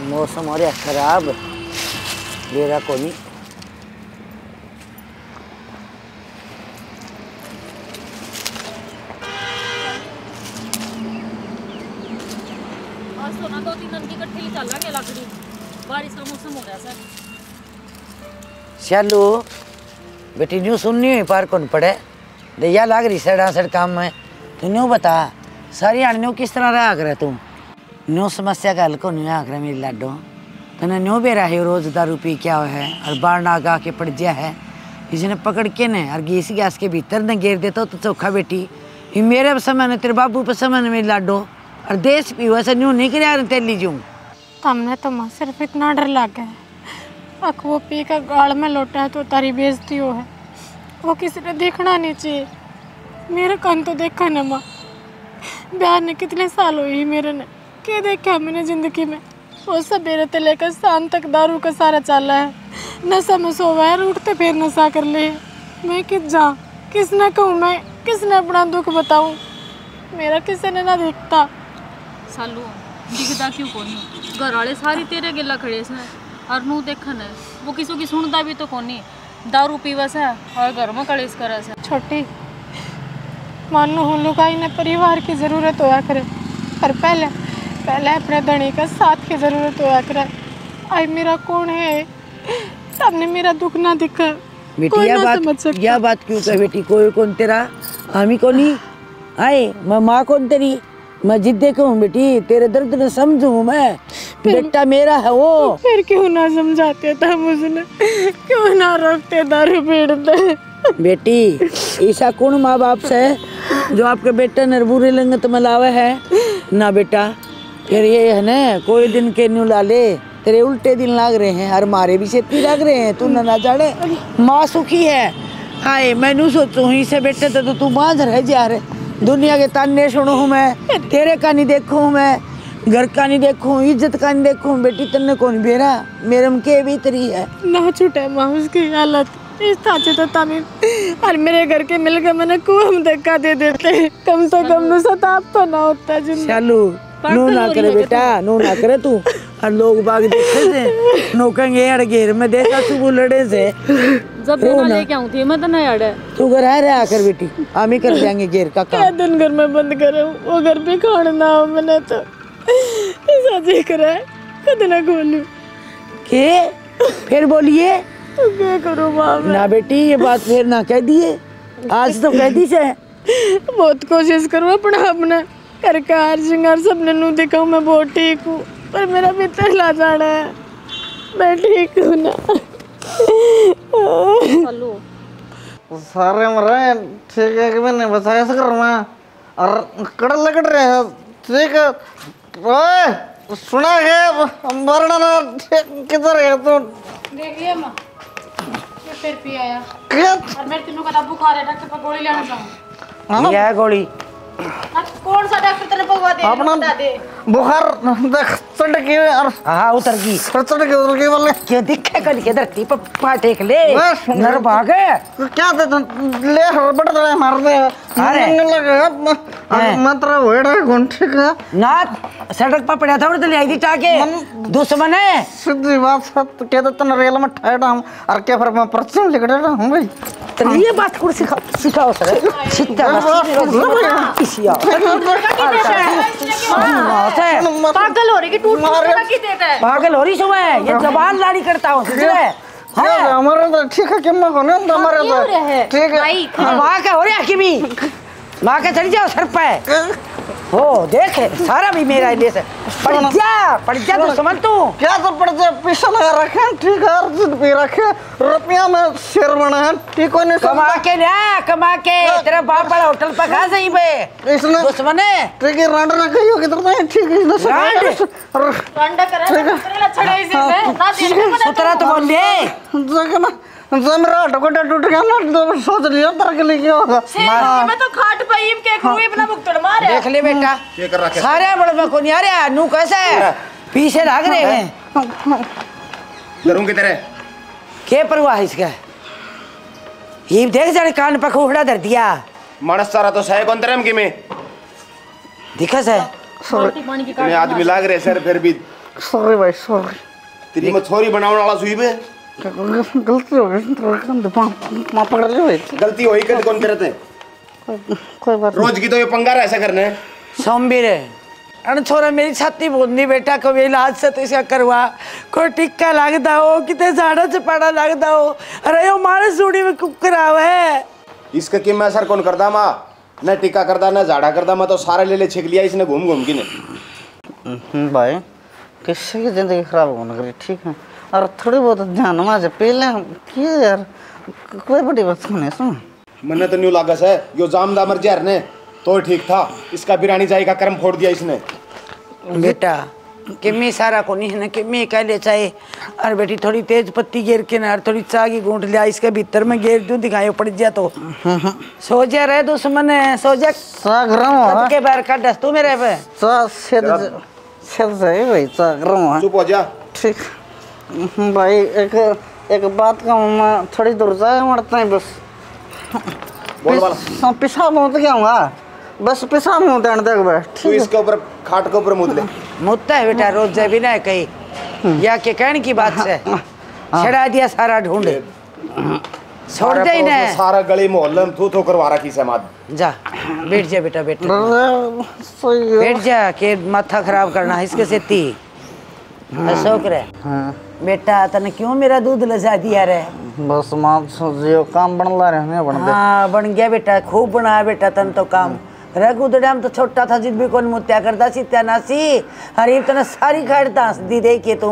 मौसम हो रहा खराब, बेरा को नहीं। आज तो ना 2-3 दिन की इकट्ठी चल रहा है लकड़ी, बारिश का मौसम हो गया सर। चलो बेटी न्यू सुननी हुई पार कौन पड़े दैया लाग रही सड़ काम में। तू न्यू बता सारी आने किस तरह रहा कर तू न्यू समस्या का हल को नहीं आकर मेरी लाडो। तने न्यू बेरा है रोज दारू पी क्या है और बाढ़ ना गा के पड़ गया है। इसने पकड़ के ने और गैस गैस के भीतर ने घेर देता तो चौखा बेटी ये मेरे समय ने तेरे बाबू पे समय ने मेरी लाडो और देश भी वैसे न्यू नहीं कर तेल लीजू। तमने तो माँ सिर्फ इतना डर लग गया है अक वो पी का गाड़ में लौटा है तो तारी बेइज्जती हो है। वो किसी ने देखना नहीं चाहिए। मेरे कान तो देखा ना माँ, ब्याह ने कितने साल हुए मेरे ने क्या देखा मैंने जिंदगी में। वो सवेरे से लेकर शाम तक दारू का सारा चला है, नशा में सोवा है, उठते फिर नशा कर ले। मैं किस जाऊँ, किसने कहूँ, मैं किसने अपना दुख बताऊँ, मेरा किसी ने ना देखता। सालू दिखता क्यों कोनी, घर वाले सारी तेरे गिला खड़े से और नू देखन है वो किसी की सुनता भी तो कोनी, दारू पीवा से और घर में कलेश करे से। छोटी मान लो हम लोग ने परिवार की ज़रूरत होया करे पर पहले अपने धनी का साथ की ज़रूरत होया करे। आई मेरा कौन है सबने मेरा दुख ना दिखा। बेटी यह बात क्यों कह बेटी, कोई कौन तेरा हामी को नहीं आए मैं माँ कौन तेरी, मैं जिद्दे कहूँ बेटी तेरे दर्द ने समझू मैं, बेटा मेरा है वो। फिर क्यों ना समझाते था मुझे, क्यों ना रोकते दारू पीड़ते। बेटी ऐसा कौन माँ बाप से जो आपके बेटे ने बुरी लंगत में लावे है ना बेटा। फिर ये है ना कोई दिन के न्यू ला ले तेरे उल्टे दिन लाग रहे हैं और मारे भी से लाग रहे हैं, तू ना जाने माँ सुखी है। हाय मैनू सोचू इसे बेटे तो तू बांझ रह जा रहे, दुनिया के ताने सुनू हूँ मैं, तेरे का नहीं देखूँ मैं, घर का नहीं देखूँ, इज्जत का नहीं देखूँ। बेटी तन्ने कौन बेरा मेरे में के भीतरी है ना छूटे माँ उसकी हालत इस ताचे तो तामी और मेरे घर के मिलकर मैंने कुआं धक्का दे देते, कम से कम नु सताप तो ना होता। चलू नो ना करे बेटा, नो ना करे तू और लोग बाग देखे से नो कहेंगे अड़ घेर में देखा तू लड़े से जब ना लेके आऊं थी मैं तो नहीं अड़े तू घर है रहा कर बेटी, हम ही कर देंगे घेर का काम। दिन घर में बंद करे वो घर पे खाना ना हो मैंने तो ऐसा देख रहा है कद ना खोलू के फिर बोलिए क्या करूँ माँ ना बेटी ये बात फिर ना कह दिए, आज तो कह दी से। बहुत कोशिश करूँ अपना घर का हार श्रृंगार सबने नू दिखाऊँ मैं बहुत ठीक हूँ पर मेरा भीतर ला जाना है, मैं ठीक हूँ ना। सालू सारे मरे ठीक है कि मैंने बताया ऐसा करना और कड़ल लग रहे हैं ठीक है। ओए सुना है मरना ना किधर है तू देखिए माँ फिर पी आया क्या और मेरे तीनों का बुखार है, डॉक्टर पर गोली लेना चाहूँ। यह गोली कौन सा डॉक्टर तेरे पकवा दे अपना बुखार देख चढ़ के और हाँ उतर गई चढ़ के उतर के बोले क्यों दिखे कल के धरती पर पाटेक ले नर भाग क्या थे ले बड़ा बड़ा मार दे अरे लगे मात्रा होड़ा घंटे का ना सड़क पर पड़ा था तो ले आई थी टाके दुश्मन है सीधी बात है तो कहते तो रेल में ठहरा हूँ और क्या फिर मैं परचम लिख रहा हूँ भाई तो ये बात कुछ सिखाओ सर सीधा इसिया पागल हो रही कि टूट की देता है पागल हो रही सुबह ये जबान लाड़ी करता हूँ हमारे तो ठीक है किम्मा को नहीं हमारे तो ठीक है वहाँ का हो रहा कि भी वहाँ का चढ़ जाओ सर पे हो देख सारा भी मेरा लिए से पड़ जा तो समझ तू क्या तो पड़ जा पीछे लगा रखे ठीक है अर्जुन भी रखे रुपया में शेर बना है ठीक है नहीं कमा के तेरा बाप बड़ा होटल पर खा सही पे इसने दुश्मन है ठीक है रांड ना कहियो किधर नहीं ठीक है इसने रांड करे तेरा छड़ाई से ना दे सुतरा तो बोल ले जगह ना जमरा टुकड़ा टूट गया ना तो सोच लिया तर के लिए क्या होगा मैं तो खाट पाई के क्रूई अपना मुक्तड़ मारे देख ले बेटा सारे बड़े को नहीं आ रहा नू कैसा है पीछे भाग रहे हैं डरूं की तरह क्या परवाह इसका ये देख जाने कान पर खोखड़ा धर दिया मानस सारा तो सह कौन तरह की में दिखा से आदमी लाग रहे सर फिर भी सॉरी भाई सॉरी। तेरी मैं छोरी बनाने वाला सुई बे गलती हो गई माँ पकड़ लो भाई। गलती होई कद कौन करते कोई बात रोज की तो ये पंगा रहा ऐसा करने सोमबीर अन छोरा मेरी छाती बोंदी बेटा कभी इलाज से तो इसका करवा कोई टिक्का लगता हो कितने झाड़ा चपाड़ा लगता हो अरे यो मानस सूढ़ी में कुकराव है इसका कि मैं असर कौन करता माँ न टिक्का करता न झाड़ा करता मैं तो सारा ले छिक लिया इसने घूम घूम के ने भाई किसी की जिंदगी खराब होने करी ठीक है और थोड़ी बहुत ध्यान में पहले किए यार कोई बड़ी बात नहीं सुन मन्ने तो न्यू लागस है यो जामदा मर जहर ने तो ठीक था इसका बिरानी जाई का कर्म फोड़ दिया इसने बेटा किम्मी सारा को नहीं है ना किम्मी कह ले चाहे और बेटी थोड़ी तेज पत्ती गिर के ना थोड़ी चागी गूंट लिया इसके भीतर में गिर दूं दिखाई पड़ जा तो सो जा रहे दुश्मन है सो जा गरम के बाहर का दस तू मेरे पे सही भाई गरम चुप हो जा ठीक भाई एक बात का मैं थोड़ी दूर जाए मरता है बस बोल वाला पेशाब मुँह क्या होगा बस पेशाब मुँह देने देख भाई तू इसके ऊपर खाट के ऊपर मुद ले मुद्दा है बेटा रोज जाए बिना कहीं या के कहने की बात से छड़ा दिया सारा ढूंढ छोड़ दे ही ना सारा गली मोहल्ले में थू थू करवा रखी से माद जा बैठ जा बेटा बैठ जा के माथा खराब करना इसके से ती अशोक रे बेटा तने क्यों मेरा दूध लजा दिया रे बस मां जो काम बन ला रहे बन दे हाँ बन गया बेटा खूब बनाया बेटा तन तो काम रघुदड़ाम तो छोटा था जिद भी कौन मुत्या करता सी त्यानासी हरीब तने सारी खाड़ता दी दे के तू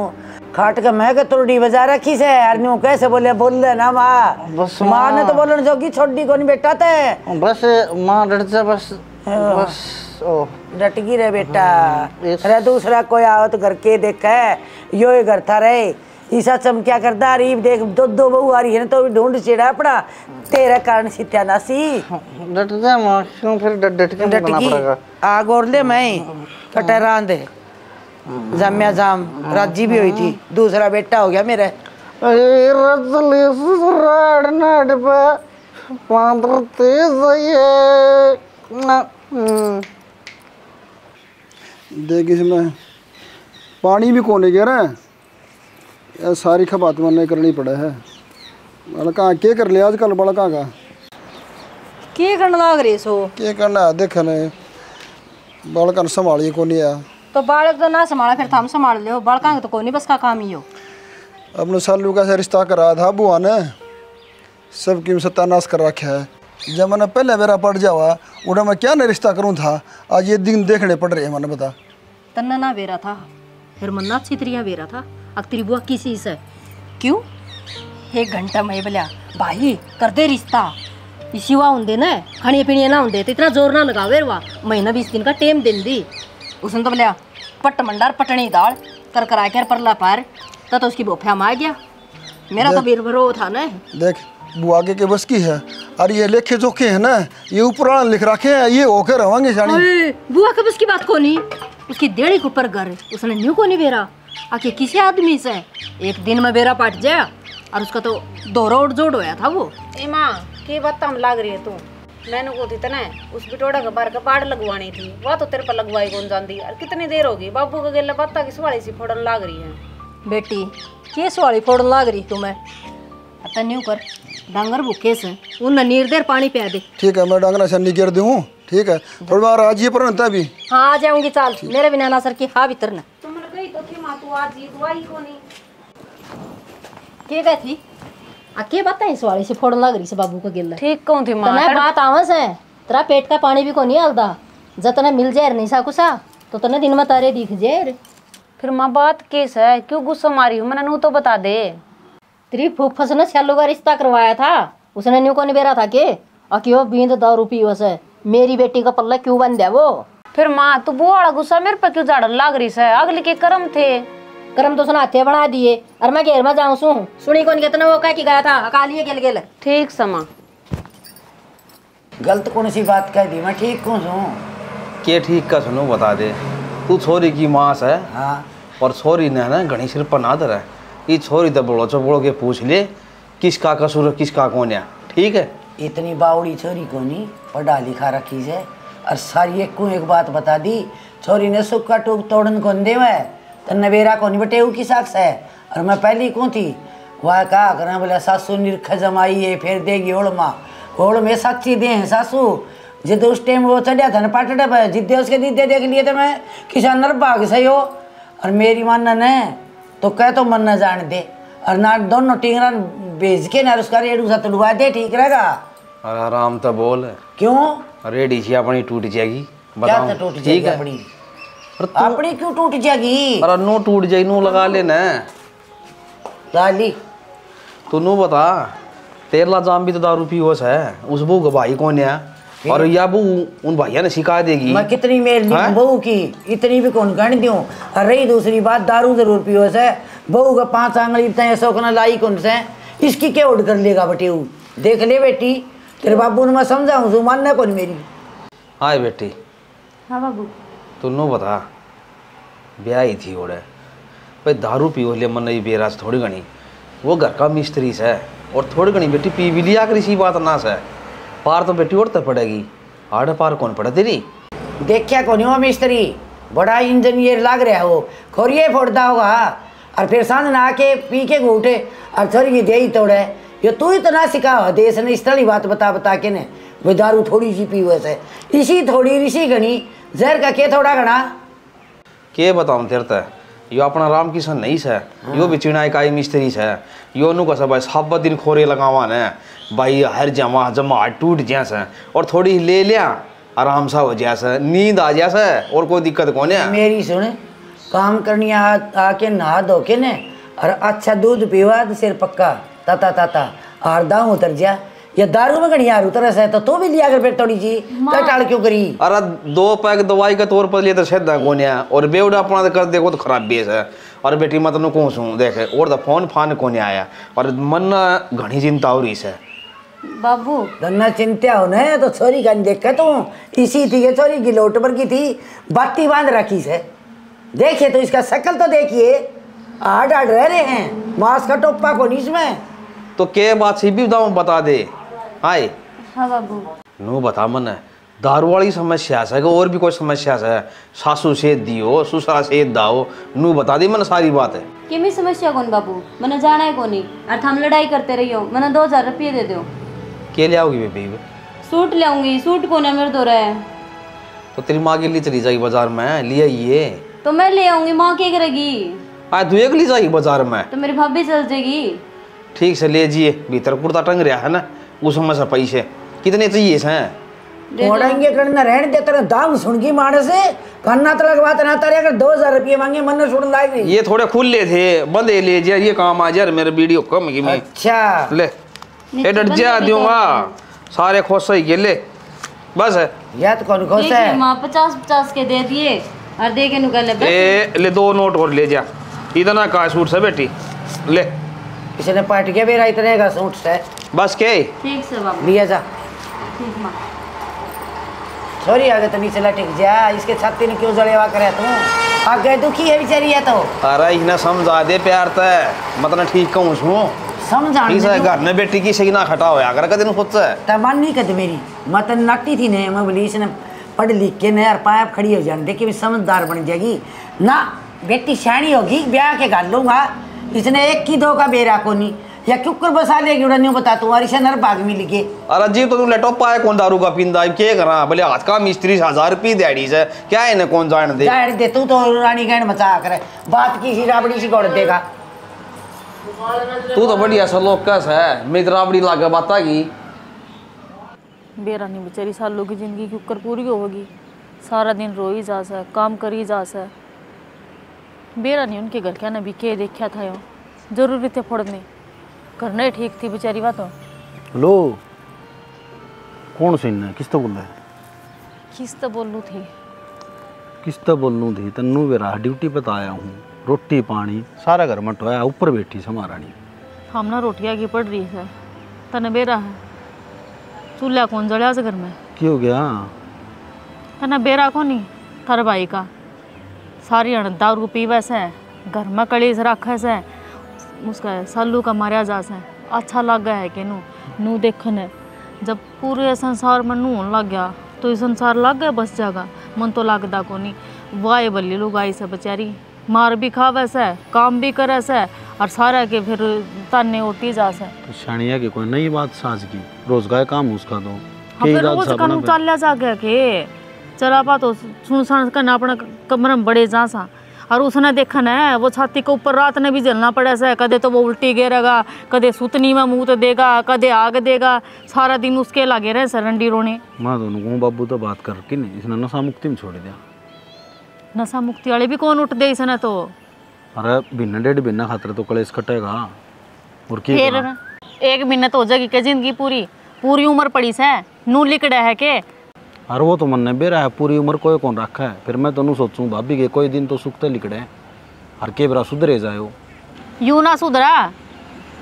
खाट के मैं के तुरडी बजा रखी से यार न्यू कैसे बोले बोल ले ना माँ बस माँ ने तो बोलन जोगी छोड़ी कौन बेटा ते बस मां डर जा बस बस ओ डटगी रे बेटा अरे दूसरा कोई आओ तो घर के देखा है यो ही घर था रे ईसा चमक्या करता रीब देख दो बहू आ रही है ना तो ढूंढ चिड़ा अपना तेरा कारण सित्यानासी डट जा मां क्यों फिर डट के बनना पड़ेगा आग और ले मैं कटरा दे जाम्या जाम राजी भी हुई थी दूसरा बेटा हो गया मेरा अरे रजली सुराड़ नाड़ पे पांदर तेज है देख इसमें पानी भी कोने गिर है यार सारी खपात मैंने करनी पड़े है बड़का के कर लिया आजकल बड़का का के करना लाग रही सो के करना है देख ने बड़का संभालिए को नहीं आ तो बालक तो ना संभाला फिर हम संभाल लियो बड़का तो कोई नहीं बस का काम ही हो अपने सालू का से रिश्ता करा था बुआ ने सबकी सत्यानाश कर रखा है जब मैंने पहले मेरा पड़ जावा उड़ा मैं क्या नहीं रिश्ता करूँ था आज ये दिन देखने पड़ रहे हैं मैंने बता तन्ना ना बेरा था फिर मन्ना छित्रिया बेरा था अक्तरी बुआ किसी से क्यों 1 घंटा मैं बोलिया भाई कर दे रिश्ता इसी हुआ होंगे ना खाने पीने ना होंगे तो इतना जोर ना लगावे हुआ महीना 20 दिन का टेम दिन दी उसने तो बोलिया पट मंडार पटनी दाल कर करा कर परला पार तो उसकी बोफिया में आ गया मेरा तो बीर भरो था ना देख बुआ के बस की है और ये लेखे जोखे है ना ये ऊपर लिख रखे हैं ये होकर रहोगे जानी बुआ के बस की बात को नहीं उसकी देड़ी के ऊपर घर उसने न्यू को नहीं बेरा आके किसी आदमी से एक दिन में बेरा पाट जाया और उसका तो दोरा उड़ जोड़ होया था वो ए माँ की बात हम लाग रही है तू मैंने को थी तना उस बिटोड़ा के बाहर का पाड़ लगवानी थी वह तो तेरे पर लगवाई कौन जानती और कितनी देर होगी बाबू का गेला पत्ता की सवाली सी फोड़न लाग रही है बेटी के सवाली फोड़न लाग रही तुम्हें अतः न्यू कर डांगर भूखे से उन नीर देर पानी पिया दे ठीक है मैं डांगरा छन्नी गिर दूँ ठीक है थोड़ी बार आज ये पर भी हाँ आ जाऊंगी चाल मेरे बिना ना सर की हाँ भीतर न तुम गई तो थी माँ तू आज ही दुआई को नहीं के गई थी आ के बताई सवाली से फोड़न लाग रही से बाबू का गिल्ला ठीक कौन थी माँ तने बात आवस है तेरा पेट का पानी भी को नहीं हलदा जतने मिल जाए नहीं सा कुसा तो तने दिन में तारे दिख जाए फिर माँ बात केस है क्यों गुस्सा मारी हूँ मैंने नू तो बता दे तेरी फूफस ने छल्लू का रिश्ता करवाया था उसने न्यू को नहीं बेरा था के और क्यों बींद दारू पी वैसे मेरी बेटी का पल्ला क्यों बन दिया वो फिर माँ तू वो वाला गुस्सा मेरे पर क्यों झाड़न लाग रही है अगले के कर्म थे कर्म तो सुना हाथे बना दिए और मैं घेर में जाऊँ सू सुनी कौन कितना वो कह के गया था अकालिए गेल गेल ठीक समा गलत कौन सी बात कह दी मैं ठीक कौन हूँ के ठीक का सुनो बता दे तू छोरी की मास है हाँ और छोरी ने ना घनी सिर पर नादर है ये छोरी तो बोलो चो के पूछ ले किसका कसूर किसका कौन है ठीक है इतनी बावड़ी छोरी को नहीं पढ़ा लिखा रखी से और सारी एक को एक बात बता दी छोरी ने सुक्का टूक तोड़न कौन दे मैं तो नवेरा को नहीं बटे की साक्ष है। और मैं पहली कौन थी वह कहा करा बोला सासू निरख जमाई है फिर देगी ओड़मा ओड़ में साक्षी दे हैं सासू जिद उस टाइम वो चढ़िया था ना पाटड़े पर जिद्दे उसके दीदे देख लिए थे मैं किसान नरभाग सही हो। और मेरी मानना ने तो कह तो मन न जान दे और ना दोनों टिंगरा भेज के ना उसका रेडू सा तुड़वा दे ठीक रहेगा। अरे आराम तो बोल। क्यों रेडी सी अपनी टूट जाएगी क्या तो टूट जाएगी अपनी अपनी क्यों टूट जाएगी। अरे नो टूट जाएगी नो लगा लेना लाली तू नो बता तेरला जाम भी तो दारू पीवस है उस बहू का भाई कौन है और या बहू उन भैया ने सिखा देगी। मैं कितनी मेल दी बहू की इतनी भी कौन गण दूं। और रही दूसरी बात दारू जरूर पियोस है बहू का 5 आंगली ऐसा ना लाई कौन से इसकी क्या उड़ कर लेगा बटे देख ले बेटी तेरे बाबू ने मैं समझाऊँ तू मानना कौन मेरी। हाँ बेटी। हाँ बाबू। तू नो बता ब्याह ही थी ओड़े भाई दारू पियो ले मन नहीं बेराज थोड़ी घनी वो घर का मिस्त्री से और थोड़ी घनी बेटी पी भी लिया कर इसी बात ना से पार तो बेटी और तो पड़ेगी आड़े पार कौन पड़े तेरी। देखिया कौन हो मिस्त्री बड़ा इंजीनियर लग रहा है वो खोरिए फोड़ता होगा और फिर सांझ ना आके पी के घूटे और थोड़ी की दे तोड़े ये तू ही तो ना सिखा देश ने इस तरह बात बता के ने वो दारू थोड़ी सी पी वैसे इसी थोड़ी ऋषि घनी जहर का के थोड़ा घना के बताऊँ तेरे तय यो अपना राम किशन नहीं से यो भी चिनाई का मिस्त्री से यो नु का भाई सब दिन खोरे लगावा ने भाई हर जमा जमा टूट जैसे और थोड़ी ले लिया आराम सा हो जैसे नींद आ जैसे और कोई दिक्कत कौन है। मेरी सुन काम करनी आके नहा धो के ने और अच्छा दूध पीवा सिर पक्का ताता ताता और दाऊ उतर जा या दारू में घड़ी यार उतर से तो भी लिया कर फिर थोड़ी सी टाल क्यों करी। अरे 2 पैक दवाई का तौर पर लिए तो शायद कौन है और बेवड़ा अपना कर देखो तो खराब बेस है और बेटी मत नु कौन सू देखे और तो फोन फान कौन आया और मन घनी चिंता हो रही है बाबू। धन्ना चिंता हो न तो छोरी का देख तू इसी थी छोरी की लोट पर की थी बाती बांध रखी से देखिए तो इसका शक्ल तो देखिए आड़ आड़ रह रहे हैं मांस का टोपा को इसमें तो के बात सी भी बता दे आए। हाँ बाबू। नो बता मन दारू वाली समस्या है और भी कोई समस्या है सासू से दियो ससुरा से दाओ नू बता दी मन सारी बात है कि मैं समस्या कौन बाबू मैंने जाना है कौन और हम लड़ाई करते रही हो मैंने 2000 रुपये दे दो के ले आओगी बेबी सूट ले आऊंगी सूट कौन है मेरे दो रहे तो तेरी माँ के लिए चली जाएगी बाजार में लिए ये तो मैं ले आऊंगी माँ क्या करेगी आज तू एक ली जाएगी बाजार में तो मेरी भाभी चल जाएगी। ठीक से ले जिए भीतर कुर्ता टंग रहा है ना उसमें से पैसे कितने चाहिए हैं ओढ़ेंगे करना रहने देते ना दाम सुन की माने से करना तो लगवाते ना तारे अगर 2000 रुपये मांगे मन सुन लाग रही ये थोड़े खुले थे बंदे ले जा ये काम आ जा मेरे वीडियो कम की मैं अच्छा ले ये डर जा दूंगा सारे खुश ही के ले बस है या तो कौन खुश है माँ 50-50 के दे दिए और दे के निकल ले 2 नोट और ले जा इतना का सूट से बेटी ले इसने पार्टी के बेरा इतने का सूट से बस के ठीक से बाबू लिया जा ठीक माँ। सॉरी आगे तो नीचे लटक जा इसके छाती ने क्यों जड़ेवा करे तू आगे दुखी है बेचारी है तो अरे इन्हें समझा दे प्यार तय मतलब ठीक कहूँ सू समझा घर में बेटी की सही ना खटा होया अगर कदम खुद से तमन नहीं कद मेरी मैं तो नाटी थी ने मैं बोली इसने पढ़ लिख के यार पाइप खड़ी हो जाने देखिए समझदार बन जाएगी ना बेटी शानी होगी ब्याह के गाल लूंगा इसने 1 की 2 का बेरा को नहीं या कुकर बसा लेगी उड़ा नहीं बता तुम्हारी से नर भाग मिल के अरे जी तो तू लैपटॉप पाए कौन दारू का पींदा के करा भले हाथ का मिस्त्री 1000 रुपये दिहाड़ी से क्या है इन्हें कौन जान दे जान दे तू तो रानी कहन मचा करे बात की सी राबड़ी सी गोड़ देगा तू तो बढ़िया सा लोग कैसा है मेरी राबड़ी लागे बाता की बेरानी बेचारी सालों की जिंदगी की ऊपर पूरी होगी सारा दिन रो ही जा सा काम कर ही जा सा बेरानी उनके घर क्या ना भी के देखा था यो जरूरी थे फोड़ने करना ही ठीक थी बेचारी बात। हेलो कौन सुनना किस तो बोल रहा है किस तो बोलू थी किस तो बोलूँ थी तन्नू बेरा ड्यूटी पर आया हूँ रोटी पानी सारा घर मटवाया ऊपर बैठी समारानी हम ना रोटियाँ की पड़ रही है तने बेरा है चूल्हा कौन जड़िया से घर में क्यों हो गया तना बेरा को नहीं थारे भाई का सारी दारू पीवे से घर में कड़ीस रखे से उसका सालू का मारा जा से अच्छा लग गया है कि नू देखने जब पूरे संसार में नू होने लग गया तो ये संसार लग गया बस जागा मन तो लगता को नहीं वाए बल्ली लोग आई से बेचारी मार भी खावे से, काम भी करे से, और सारा के फिर ताने ओटी जा से। तो शानिया की कोई नई बात साज की, रोजगार काम उसका तो हाँ फिर रोज काम चल जाके के चला पा तो सुन सुन करना अपना कमरे में बड़े जा सा। और उसने देखा ना वो छाती के ऊपर रात ने भी जलना पड़ा से, कदे तो वो उल्टी गिरेगा, कदे सुतनी में मुंह तो देगा, कदे आग देगा, सारा दिन उसके लगे रहे सरंडी रोने। मैं दोनों को बाबू तो बात कर कि नहीं इसने नशा मुक्ति में छोड़ दिया। नशा मुक्ति वाले भी कौन उठ दे इसने तो। अरे बिना डेढ़ बिना खातर तो कलेश कटेगा और की फिर एक मिनट हो जाएगी के जिंदगी पूरी पूरी उम्र पड़ी से नू लिकड़ा है के। अरे वो तो मन ने बेरा है पूरी उम्र कोई कौन रखा है। फिर मैं तो सोचूं भाभी के कोई दिन तो सुखते लिकड़े हर के बरा सुधरे जाए हो। यूं ना सुधरा,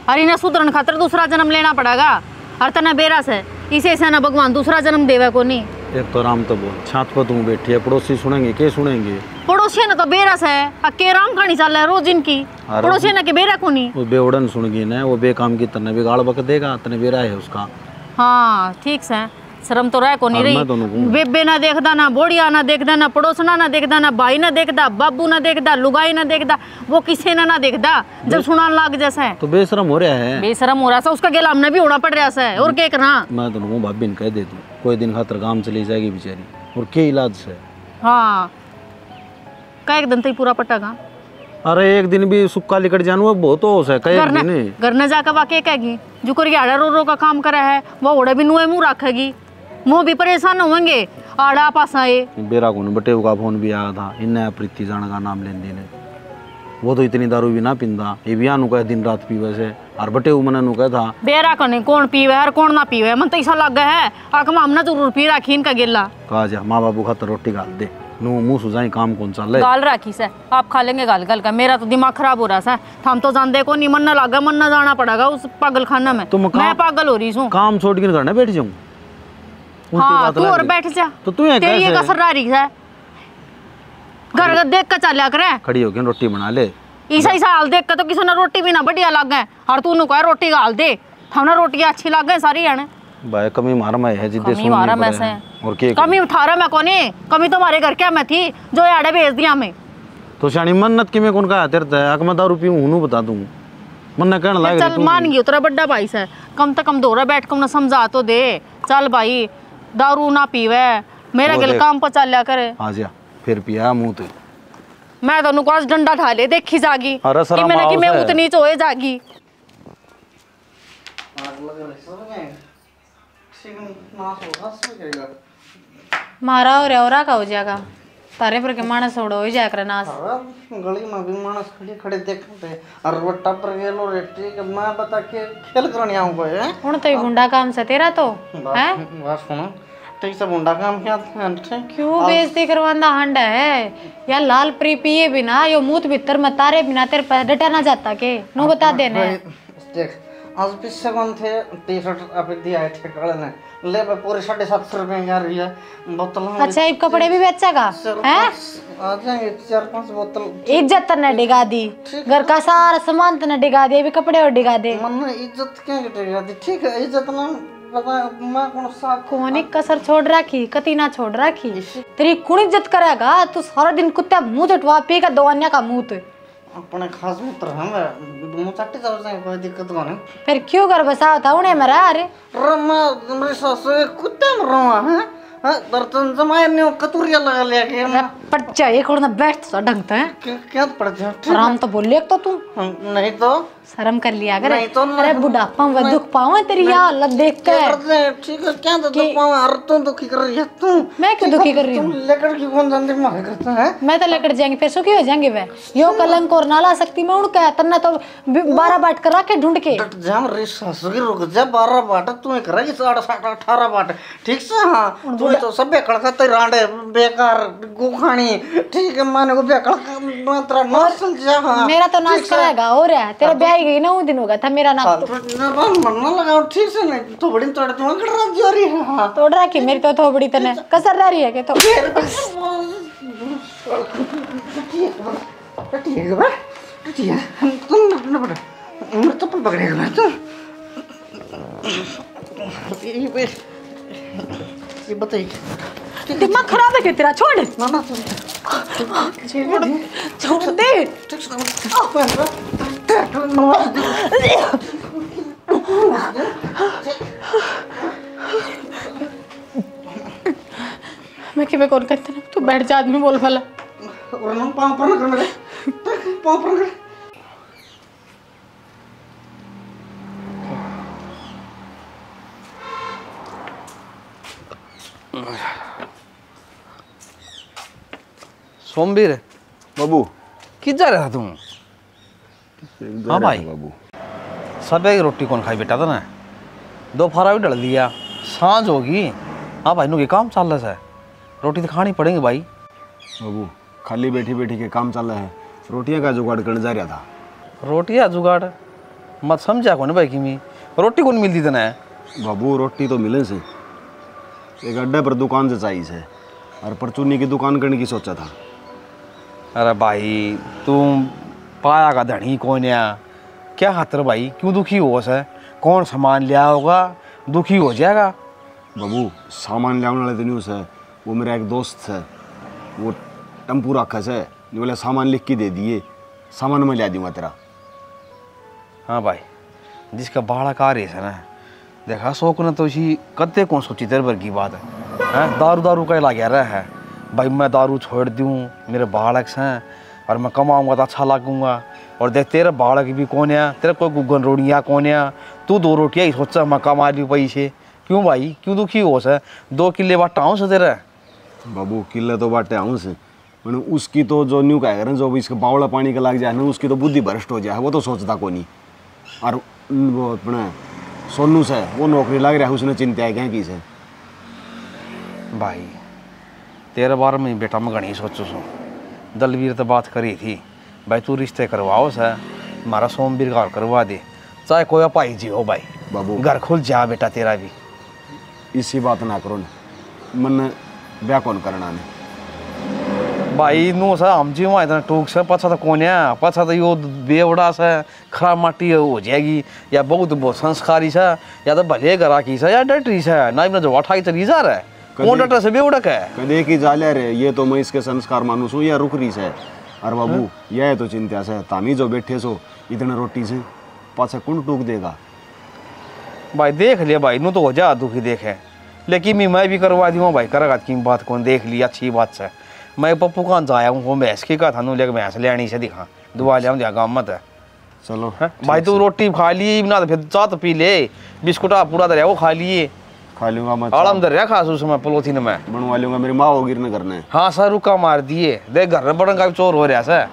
अरे इन्हें सुधरन खातर दूसरा जन्म लेना पड़ेगा। हर तना बेरा से इसे से ना भगवान दूसरा जन्म देवे को नहीं। एक तो राम तो बोल छात पर तुम बैठी है, पड़ोसी सुनेंगे के सुनेंगे? पड़ोसी ने तो बेरा से के राम कहानी चल रहा है रोज इनकी। पड़ोसी ने के बेरा को नहीं, वो बेउड़न सुन गई ना, वो बेकाम की तने बिगाड़ बक देगा, तने बेरा है उसका। हाँ ठीक से शर्म तो रह को नहीं रही। बेबे ना देखदा, ना बोड़िया ना देखदा, ना पड़ोसना ना देखदा, ना भाई ना देखदा, बाबू ना देखदा, लुगाई ना देखदा, वो किसी ने ना देखदा। जब सुनान लाग जैसा है तो बेशरम हो रहा है, बेशरम हो रहा है। उसका गेला हमने भी होना पड़ रहा है और क्या करना। मैं तो भाभी ने कह दे दूं कोई दिन खातर काम चली जाएगी बेचारी और के इलाज से। हाँ का एक दिन तो ही पूरा पटेगा। अरे एक दिन भी सुक्का लिकट जानु बहुत हो है कई दिन घर न जाकर वाकई कहेगी जो कर आड़ा रो रो का काम करे है वो ओड़े भी नुए मुँह रखेगी, मुँह भी परेशान होंगे। आड़ा पास आए बेरा को बटेव का फोन भी आया था, इन्हें प्रीति जाने का नाम लेने देने। वो तो इतनी दारू भी ना पींदा, ये भी आनु कहे दिन रात पीवे से। और बटेव मन नु कहा था बेरा कने कौन पीवे और कौन ना पीवे, मन तो ऐसा लग गया है आकम हमने जरूर पी राखी इनका गिल्ला। कहा जा माँ बाबू खातर रोटी गाल दे, नु मुँह सुझाई काम कौन चल गाल राखी से आप खा लेंगे गाल गाल का। मेरा तो दिमाग खराब हो रहा है, हम तो जानते को नहीं, मन न लगा, मन न जाना पड़ेगा उस पागल खाना में। मैं पागल हो रही हूँ, काम छोड़ के घर बैठ जाऊँ। हाँ तू और बैठ जा, तो तू तेरी ये कसर रही है। घर देख कर चलिया करे, खड़ी होके रोटी बना ले। ऐसा ऐसा हाल देख कर तो किसी ने रोटी भी ना बढ़िया लग गए और तू नु कह रोटी गाल दे, हमने रोटियां अच्छी लग गई सारी है। भाई कमी मारा मैं है जिद्दे कमी मारा मैं से और के कमी उठा रहा मैं कोनी, कमी तुम्हारे घर क्या मैं थी जो आड़े भेज दिया मैं। तो शानी मन्नत की मैं कौन कहा तेरे है मैं दारू पीऊं हुनु बता दूं मन न कहने लग चल मान गई उतरा बड़ा भाई से कम से कम दोरा बैठ कर समझा तो दे। चल भाई दारू ना पीवे, मेरा गिल काम पर चल लिया करे। आ जा फिर पिया मुंह ते मैं तो नुको आज डंडा ठा ले देखी जागी कि मैंने कि मैं उतनी चोए जागी। मारा और औरा का हो जाएगा तारे पर के मानस उड़ो हो जाए कर नास। गली में भी मानस खड़ी खड़े देखते और वो टपर गेलो रे ठीक मैं बता के खेल करने आऊं है हुन तो गुंडा काम से तेरा तो हैं। बस सुनो ठीक से गुंडा काम क्या क्यों बेइज्जती करवांदा हंडा है या लाल प्री पिए बिना यो मूत भीतर में तारे बिना तेरे पर डटा ना जाता के नो बता देने। देख आज पीछे कौन थे टी शर्ट आप दिया है ठीक वाले ने ले पे पूरे 750 रुपए की आ रही है बोतल। अच्छा ये कपड़े भी बेचेगा हैं? आ जाएंगे 4-5 बोतल। इज्जत ने डिगा दी, घर का सारा सामान तने डिगा दे, भी कपड़े और डिगा दे। मन इज्जत क्या डिगा दी? ठीक है इज्जत ना पता मैं कौन सा कोनी कसर छोड़ राखी कती ना छोड़ राखी। तेरी कौन इज्जत करेगा? तू सारा दिन कुत्ता मुंह चटवा पी का दवानिया का मुंह तो अपने खास मित्र हम मुंह चट्टी जाओ जाए कोई दिक्कत नहीं। फिर क्यों कर बसा था उन्हें मेरा अरे रमा मेरे सासु कुत्ते में रहा है बर्तन जमाए ने कतुरिया लगा लिया के पड़ जाए एक और ना बैठ तो ढंगता है क्या पड़ जा आराम तो बोल ले तो तू नहीं तो शर्म कर लिया अगर अरे बुढ़ापा में दुख पाऊं तेरी यार लग देख के ठीक है क्या तो दुख पाऊं और तू दुखी कर रही है तू। मैं क्यों दुखी कर रही हूं? लेकर की कौन जानती मां करता है? मैं तो लेकर जाएंगे फिर सुखी हो जाएंगे वे यो कलंक और ना ला सकती मैं उनका तन्ना तो 12 बाट कर रखे ढूंढ के जाम रे सासुरी रुक जा 12 बाट तू करेगी 18 बाट ठीक से। हां तू तो सब बेकड़ का ते रांडे बेकार गुखानी ठीक है माने को बेकड़ मात्रा नाश जा। मेरा तो नाश करेगा हो रहा है तेरा ब्याह गई 9 दिन होगा था मेरा नाम मन ना लगाओ ठीक से नहीं तो बड़ी तोड़ दूंगा कड़ जो रही है। हां तोड़ रखी मेरी तो थोबड़ी तने कसर रह रही है के तो ठीक है बा ठीक है तुम ना बड़ा उम्र तो पकड़ेगा तू ये बताइए दिमाग खराब है क्या तेरा? छोड़ ना छोड़ दे। मैं कि कौन कहते ना तू बैठ जा, आदमी बोल भला। पाँव पर न कर मेरे, पाँव पर न कर। सोमवीर बाबू किस जा रहा था तुम? हाँ भाई बाबू सब एक रोटी कौन खाई बेटा था ना, दोपहर भी डल दिया, सांझ होगी। हाँ भाई नु के काम चल रहा है, रोटी तो खानी पड़ेगी भाई। बाबू खाली बैठी बैठी के काम चल रहा है, रोटियां का जुगाड़ करने जा रहा था। रोटियाँ जुगाड़ मत समझा कौन भाई कि रोटी कौन मिलती था ना? बाबू रोटी तो मिले से, एक अड्डे पर दुकान से चाहिए से, और परचूनी की दुकान करने की सोचा था। अरे भाई तुम पाया का धनी कौन है, क्या खातर भाई, क्यों दुखी हो सर? कौन सामान लिया होगा, दुखी हो जाएगा। बाबू सामान ले वाले दिन है, वो मेरा एक दोस्त है, वो टम्पू रखा से, बोले सामान लिख के दे दिए, सामान मैं ला दूंगा तेरा। हाँ भाई जिसका भाड़ा कार है ना, देखा शौक न तो इसी कत्ते कौन सोची तेरे भर की बात है। दारू दारू का लग रहा है भाई, मैं दारू छोड़ दूँ, मेरे बालक हैं और मैं कमाऊँगा तो अच्छा लगूंगा। और देख तेरे बालक भी कौन है, तेरे कोई गुगन रोटियाँ कौन है, तू 2 रोटियाँ ही सोचा मैं कमा लूँ पैसे। क्यों भाई क्यों दुखी हो सर? 2 किले बाटा हूँ से तेरा। बाबू किले तो बाटे आऊँ से, मैंने उसकी तो जो न्यू कहेगा ना, जो इसका बावड़ा पानी का लग जाए ना, उसकी तो बुद्धि भ्रष्ट हो जाए, वो तो सोचता को नहीं। और वो अपने सोनू से वो नौकरी लग रहा है, उसने चिंता है क्या की से। भाई तेरे बारे में बेटा मैं घनी सोचू सो, दलवीर तो बात करी थी भाई तू रिश्ते करवाओ सर, हमारा सोमवीर का करवा दे, चाहे कोई भाई जी हो भाई। बाबू घर खुल जा बेटा तेरा भी। इसी बात ना करो ना, मन ब्याह कौन करना ने भाई नो सर हम जी वहाँ इतना टूक से पछा तो कौन है, पछा तो यो बेवड़ा से खराब माटी हो जाएगी, या बहुत संस्कारी से, या तो भले करा की से, या डटरी से ना, इतना जो अठाई चली जा रहा है, कौन डटर से बेवड़क है? कदे की जाले रे, ये तो मैं इसके संस्कार मानू सू या रुकरी से। और बाबू यह तो चिंता से तामी जो बैठे सो इतने रोटी से पाछा कौन टूक देगा? भाई देख लिया भाई नू तो हो जा दुखी देखे, लेकिन मैं भी करवा दूँ भाई, करेगा की बात कौन देख ली अच्छी बात से। मैं पप्पू कहाँ जाया हूँ, वो भैंस की का था नू लेकर भैंस लेनी से दिखा दुआ लिया दिया काम मत है। चलो भाई तू रोटी खा ली ना, तो फिर चाह तो पी ले, बिस्कुटा पूरा दरिया वो खा लिए, खा लूंगा मैं, आलम दरिया खास उसमें पलोथीन में बनवा लूंगा, मेरी माँ होगी न करने। हाँ सर रुका मार दिए, देख घर में बड़न का भी चोर हो रहा सर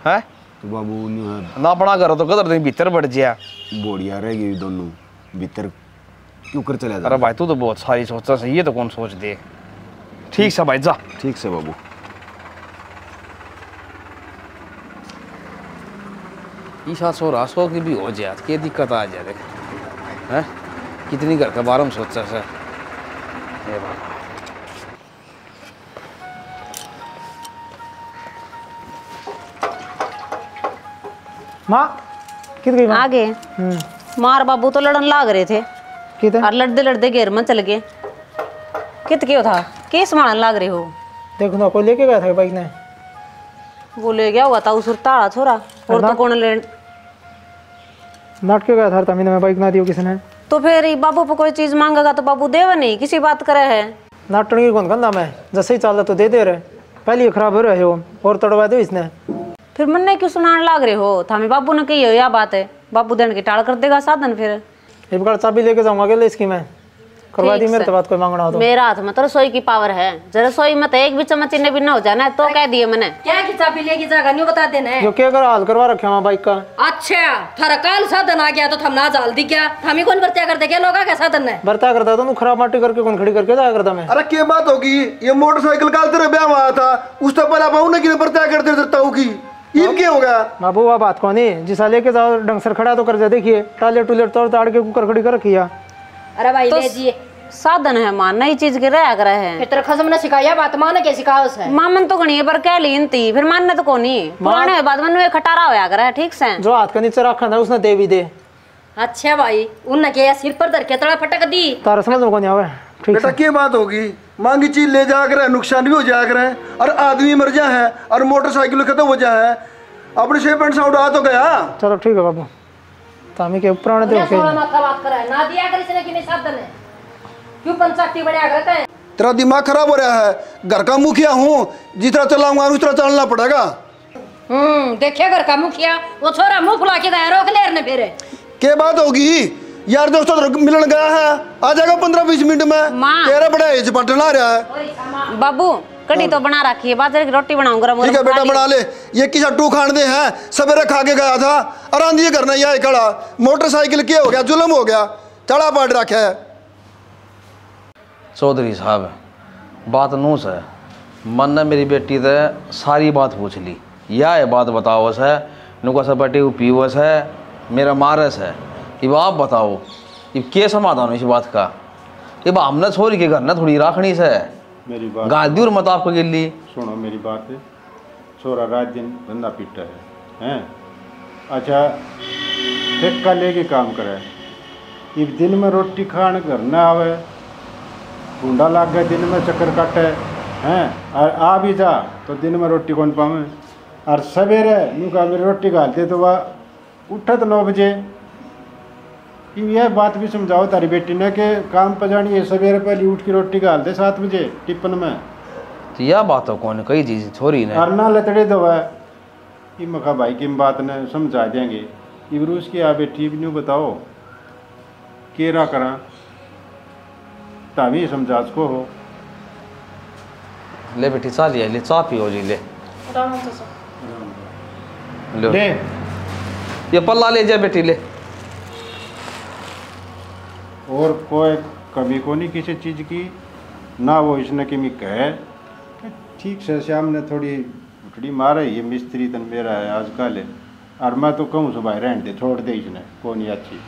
है। तो बाबू न्यू ना बना करो तो कदर दिन भीतर बढ़ जाया, बोड़िया रहेगी दोनों भीतर क्यों कर चले जा। अरे भाई तू तो बहुत सारी सोचा से, ये तो कौन सोच दे। ठीक से भाई जा। ठीक से बाबू। ईशा सो रासो की भी हो जाए, क्या दिक्कत आ जाए देख है, कितनी घर के बारे में सोचा सर। माँ कित गई माँ? आगे मार बाबू तो लड़न लाग रहे थे, कित और लड़ते लड़ते घेर में चल गए। कित क्यों था, के संभालन लाग रहे हो? देखो ना कोई लेके गया था बाइक ने, वो ले गया हुआ था उस ताड़ा छोरा, और तो कौन ले नाट के गया था तमीन में बाइक ना दियो किसने। तो फिर बाबू पे कोई चीज मांगेगा तो बाबू देवा नहीं, किसी बात करे है। नाटन की कौन कंधा में जैसे ही चल तो दे दे रहे, पहले ही खराब हो रहे हो और तोड़वा दो इसने। फिर मन ने क्यों सुनाने लाग रहे हो? थामे बाबू ने कही हो या बात है, बाबू देने की टाल कर देगा साधन। फिर एक बार चाबी लेके जाऊंगा अकेले इसकी, मैं करवा दी मेरे तो बात कोई मांगना हो तो। मेरा हाथ में तो रसोई की पावर है, जरा रसोई में तो एक भी चम्मच चिन्ह भी ना हो जाना तो कह दिए मैंने। क्या की चाबी लेके जागा न्यू बता देना। जो क्या कर हाल करवा रखे वहाँ बाइक का। अच्छा थारा काल साधन आ गया तो हम ना जाल दी क्या, हमें कौन बर्तिया करते क्या लोग क्या साधन है बर्ता करता तो खराब माटी करके कौन खड़ी करके जाया करता मैं। अरे क्या बात होगी, ये मोटरसाइकिल काल तेरे ब्याह में आया था, उस तो पहले पाऊ ने कि बर्ता करते देता हूँ की ये क्या हो गया? बाबू वह बात कौन है, जिसा लेके जाओ ढंग से खड़ा तो कर जा, देखिए टाले टूलेट तोड़ ताड़ के कुकर खड़ी कर रखी है। अरे भाई तो ले जिए साधन है मान, नई चीज के रहा कर है। फिर तेरे खसम ने सिखाया बात माने के सिखाओ से। मामन तो गणी पर कह लीन थी, फिर मानने तो कोनी पुराने बाद मन में खटारा होया कर है। ठीक से जो हाथ का नीचे रखा था उसने दे भी दे। अच्छा भाई उनने क्या सिर पर धर के तड़ा फटक दी, तारा समझ में कौन आवे। बेटा क्या बात होगी, मांगी चीज ले जा कर नुकसान भी हो जाया करे और आदमी मर जा है और मोटरसाइकिल खत्म हो जाए है अपने 6 पैंट साउंड आ तो गया। चलो ठीक है बाबू तामी के ऊपर आने दो ये सोना माथा बात करे ना दिया कर इसने कि नहीं साधन है क्यों पंचायती बढ़िया करते हैं। तेरा दिमाग खराब हो रहा है, घर का मुखिया हूँ, जितना चलाऊंगा उस तरह चलना पड़ेगा। देखिए घर का मुखिया वो छोरा मुंह फुला के गया रोक ले ने फिर क्या बात होगी यार दोस्तों मिलन गया है आ जाएगा 15-20 मिनट में। तेरा बड़ा एज पटन आ रहा है। बाबू कड़ी तो बना रखी है बाजरे की रोटी बनाऊंगा। ठीक है बेटा बना ले। ये किसा टू खान दे हैं सवेरे खा के गया था आराम दिए करना यह खड़ा मोटरसाइकिल क्या हो गया जुल्म हो गया चढ़ा पाट रखा है। चौधरी साहब बात नूस है मन ने मेरी बेटी से सारी बात पूछ ली या ये बात बताओ है नुका सा बेटी पीवस है मेरा मारस है अब आप बताओ ये क्या समाधान है इस बात का। अब हमने छोरी के घर ना थोड़ी राखनी से मेरी बात गाल दी और मत आपको गिल्ली सुनो मेरी बात है छोरा रात दिन धंधा पीटा है अच्छा ठेका लेके काम करे इब दिन में रोटी खान घर न आवे ढूंढा लाग गए दिन में चक्कर काटे हैं और आ भी जा तो दिन में रोटी कौन पावे और सवेरे नू का मेरी रोटी घालते तो वह उठत 9 बजे। यह बात भी समझाओ तारी बेटी ने कि काम पर जानी है सवेरे पहले उठ के रोटी घाल दे 7 बजे टिफिन में। तो यह बात हो कौन कई चीज छोरी ने और ना लतड़े दवा ये मखा भाई की बात ने समझा देंगे इबरूस की आ बेटी भी नहीं बताओ केरा करा तावी समझा को हो। ले बेटी चा लिया ले चा पियो जी ले ले ये पल्ला ले जा बेटी ले। और कोई कमी को नहीं किसी चीज़ की ना वो इसने कि मैं कहे ठीक से श्याम ने थोड़ी उठड़ी मारा ये मिस्त्री तन मेरा है आजकल और मैं तो कहूँ सुबह रहने दे छोड़ दे इसने को नहीं अच्छी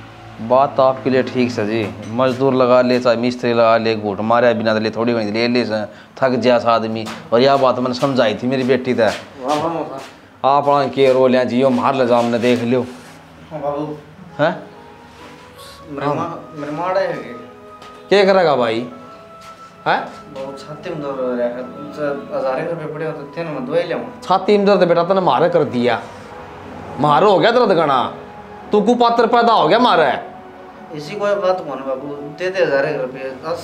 बात तो आपके लिए ठीक है जी मजदूर लगा ले चाहे मिस्त्री लगा ले घूट मारे बिना ले थोड़ी घनी ले ले थक जैसा आदमी और यह बात मैंने समझाई थी मेरी बेटी तो आप के रो लिया जियो मार ले जाओ हमने देख लियो हैं क्या करेगा भाई है छाती में दर्द हो रहा है 1000 रुपये पड़े तो थे ना दवाई ले छाती में दर्द बेटा तने मारे कर दिया मारो हो गया दर्द गणा तू कुपात्र पैदा हो गया मारा है इसी कोई बात कौन बाबू दे 1000 रुपये बस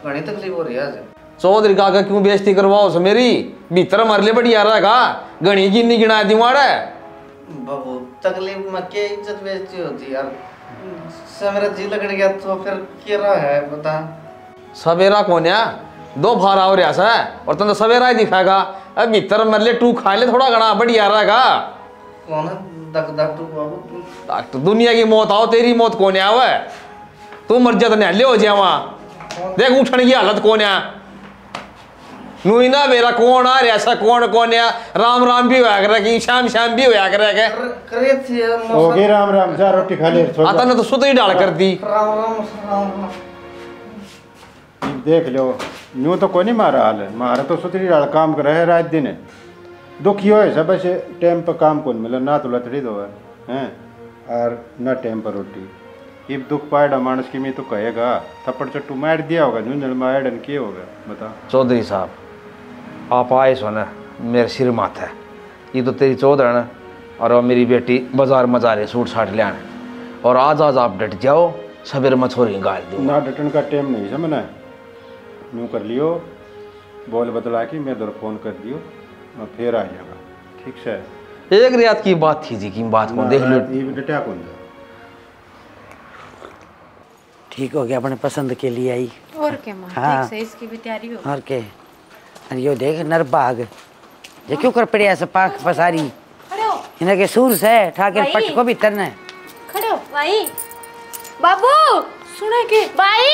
घनी तकलीफ हो रही है। चौधरी का क्यों बेइज्जती करवाओ से मेरी भीतर मर ले बढ़िया रहेगा घनी गिनी गिना दिवाड़ा है बाबू तकलीफ में क्या इज्जत बेइज्जती होती यार सवेरा जी लग गया तो फिर क्या रहा है बता सवेरा कौन है 2 भार हो रहा है और तुम तो सवेरा ही दिखाएगा अब भीतर मर ले टू खा ले थोड़ा घना बढ़िया रहेगा कौन डॉक्टर बाबू डॉक्टर दुनिया की मौत आओ तेरी मौत कौन आवे तू मर जा तो न्याले हो जावा देख उठने की हालत कौन है नूई ना मेरा कौन आ रहा ऐसा कौन कौन है राम राम भी होया करे कि शाम शाम भी होया करे के करे थी हो गई राम राम जा रोटी खा ले आता ने तो सुतरी डाल कर दी राम देख लो यूँ तो कोई नहीं मारा हाल है मारा तो सुतरी डाल काम कर रहे रात दिन दुखी हो सब ऐसे टाइम पर काम कौन मिला ना तो लतड़ी दो हैं और ना टाइम पर रोटी इब दुख पाएगा मानस की मैं तो कहेगा थप्पड़ चट्टू मार दिया होगा झुंझुन मार क्या होगा बता। चौधरी साहब आप आए सो ना मेरे सिर माथा है ये तो तेरी चौधरी और वो मेरी बेटी बाजार मजारे सूट साट ले आने और आज आप डट जाओ सवेरे में छोरी गाल दो ना डटन का टाइम नहीं समझना यूँ कर लियो बोल बतला के मैं दर फोन कर दियो मैं फिर आ जाऊँगा ठीक से। एक रियात की बात थी जी की बात को देख लो डटा कौन ठीक हो गया अपने पसंद के लिए आई और क्या मां ठीक से इसकी भी तैयारी हो और के अरे यो देख नरबाग ये क्यों कर पड़े ऐसे पाक पसारी खड़े हो इन्हें के सूर से ठाके पट को भी तरना है खड़े हो भाई बाबू सुने के भाई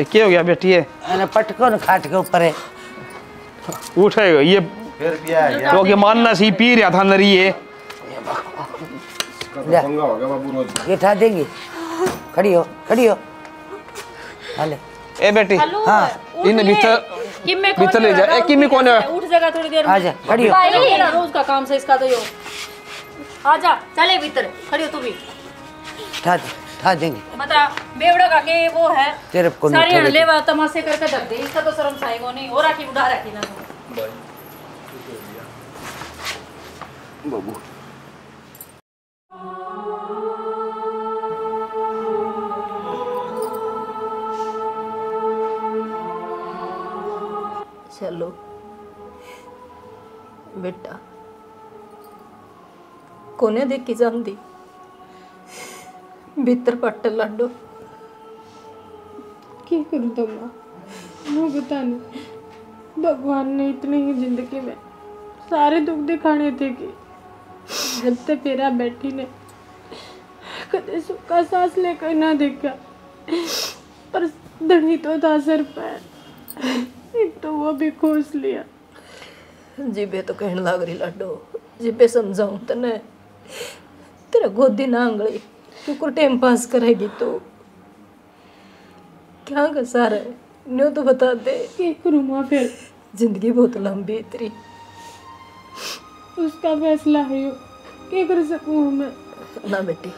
क्या हो गया बेटी है अरे पट को न खाट के ऊपर है उठेगा ये फिर पिया है तो के मानना सी पी रहा था नरी ये पंगा हो गया बाबू रोज ये ठा देंगे खड़ी हो हाले ए बेटी हाँ इन भीतर ले जा ए किमी कौन है उठ जाएगा थोड़ी देर में आजा खड़ी हो भाई रोज का काम से इसका तो यो आजा चले भीतर खड़ी हो तू भी ठा खा देंगे। बता बेवड़ा का के वो है तेरे को नहीं सारी उठा हड़ले वा तमाशे करके दब दे, इसका तो शर्म साएगो नहीं और राखी उड़ा रखी ना बाबू चलो बेटा कोने देखी जाती भीतर पट्ट लाडो क्या करूँ तो माँ, मुझे पता नहीं भगवान ने इतनी ही जिंदगी में सारे दुख दिखाने थे कि जब तक फेरा बैठी ने कदे सुख का सांस लेकर ना देखा, पर धनी तो था सर पर, एक तो वो भी खोस लिया। जीबे तो कहने लग रही लाडो, जीबे समझाऊं तने तेरा गोदी ना आंगली क्यों टाइम पास करेगी तू, क्या का सारा है न्यू तो बता दे। क्या करूँ माँ फिर, जिंदगी बहुत लंबी तेरी, उसका फैसला है यो, क्या कर सकूँ मैं। ना बेटी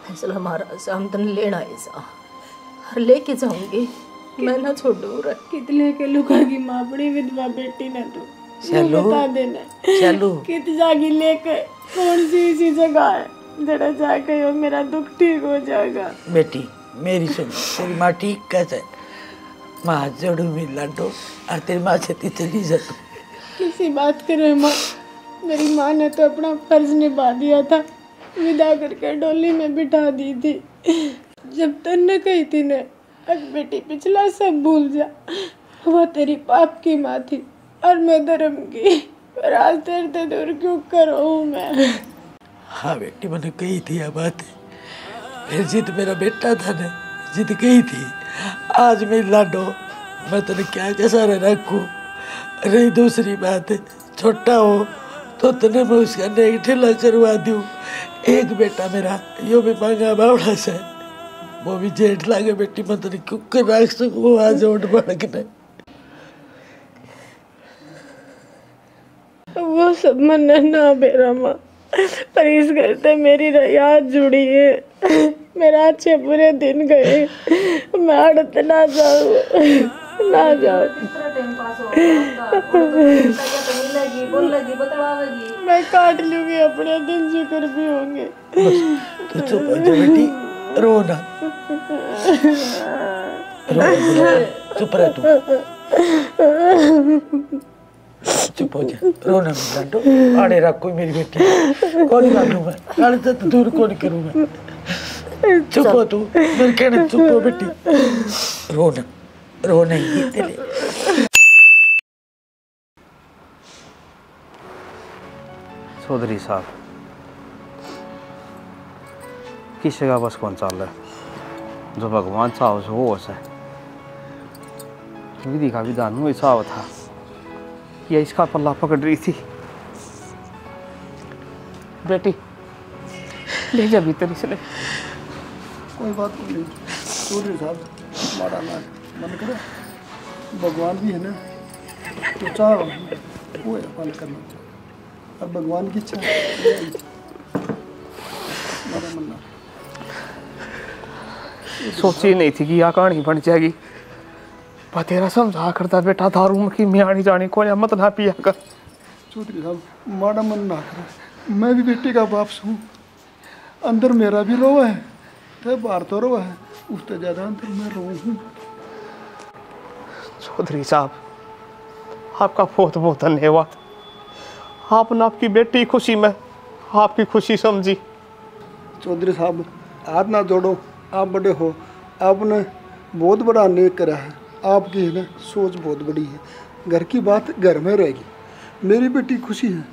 फैसला हमारा शाम तन लेना है सा और लेके जाऊंगी मैं ना छोड़ू रे। कितने के लुका की माँ बड़ी विधवा बेटी ना तू चलो बता देना चलो कित जागी लेके कौन सी ऐसी जगह है जरा जाके यो मेरा दुख ठीक हो जाएगा। बेटी मेरी सुन, तेरी माँ ठीक कैसे माँ हाथ जोड़ू मेरी लाडो और तेरी माँ से चली जा तू। किसी बात करे माँ, मेरी माँ ने तो अपना फर्ज निभा दिया था, विदा करके डोली में बिठा दी थी। जब तन्ने कही थी ने अब बेटी पिछला सब भूल जा, वो तेरी पाप की माँ थी और मैं धर्म की, पर आज तेरे से दूर क्यों करूँ मैं। हाँ बेटी मैंने कही थी यह बात, फिर जिद मेरा बेटा था ने जिद कही थी। आज मेरी लाडो मैं तेरे क्या कैसा रखूँ। रही दूसरी बात है, छोटा हो तो तने मैं उसका नेक ठेला करवा दूँ। एक बेटा मेरा यो भी मांगा बावड़ा से, वो भी जेठ लागे बेटी मैं तेरी कुकर रख सकूँ आज ओट बढ़ के। वो सब मन ना बेरा माँ, पर इस घर से मेरी याद जुड़ी है। मेरा अच्छे बुरे दिन गए, मैं अड़त ना जाऊँ ना जाऊँ। मैं काट लूंगी अपने दिन, जिक्र भी होंगे। तो चुप हो जा बेटी, रो ना, चुप रह तू, चुप हो जा, रो ना लाडो। आड़े रख कोई मेरी बेटी, कौन काटूं मैं, आड़े से तो दूर कौन करूँ मैं। चुप हो तू, मेरे कहने चुप हो बेटी, रो ना, रो नहीं तेरे। चौधरी साहब किस जगह बस कौन चाल रहा है, जो भगवान साहब से वो है विधि का विधान हुआ हिसाब था, या इसका पल्ला पकड़ रही थी। बेटी ले जा भीतर इसलिए। कोई बात नहीं चौधरी साहब, हमारा ना मन करे, भगवान भी है ना, तो चाह वो है पालन करना, और भगवान की इच्छा हमारा मन ना। सोची नहीं थी कि यह कहानी बन जाएगी, पर तेरा समझा करता बेटा दारू की मियाणी जानी को मत ना पिया कर। चौधरी साहब माड़ा मन ना करे, मैं भी बेटी का बाप हूँ, अंदर मेरा भी रोवा है, तो बाहर तो रोवा है, उससे ज़्यादा अंदर मैं रो हूँ। चौधरी साहब आपका बहुत बहुत धन्यवाद, आपने आपकी बेटी खुशी में आपकी खुशी समझी। चौधरी साहब हाथ ना जोड़ो, आप बड़े हो, आपने बहुत बड़ा नेक करा है, आपकी है ना सोच बहुत बड़ी है। घर की बात घर में रहेगी, मेरी बेटी खुशी है,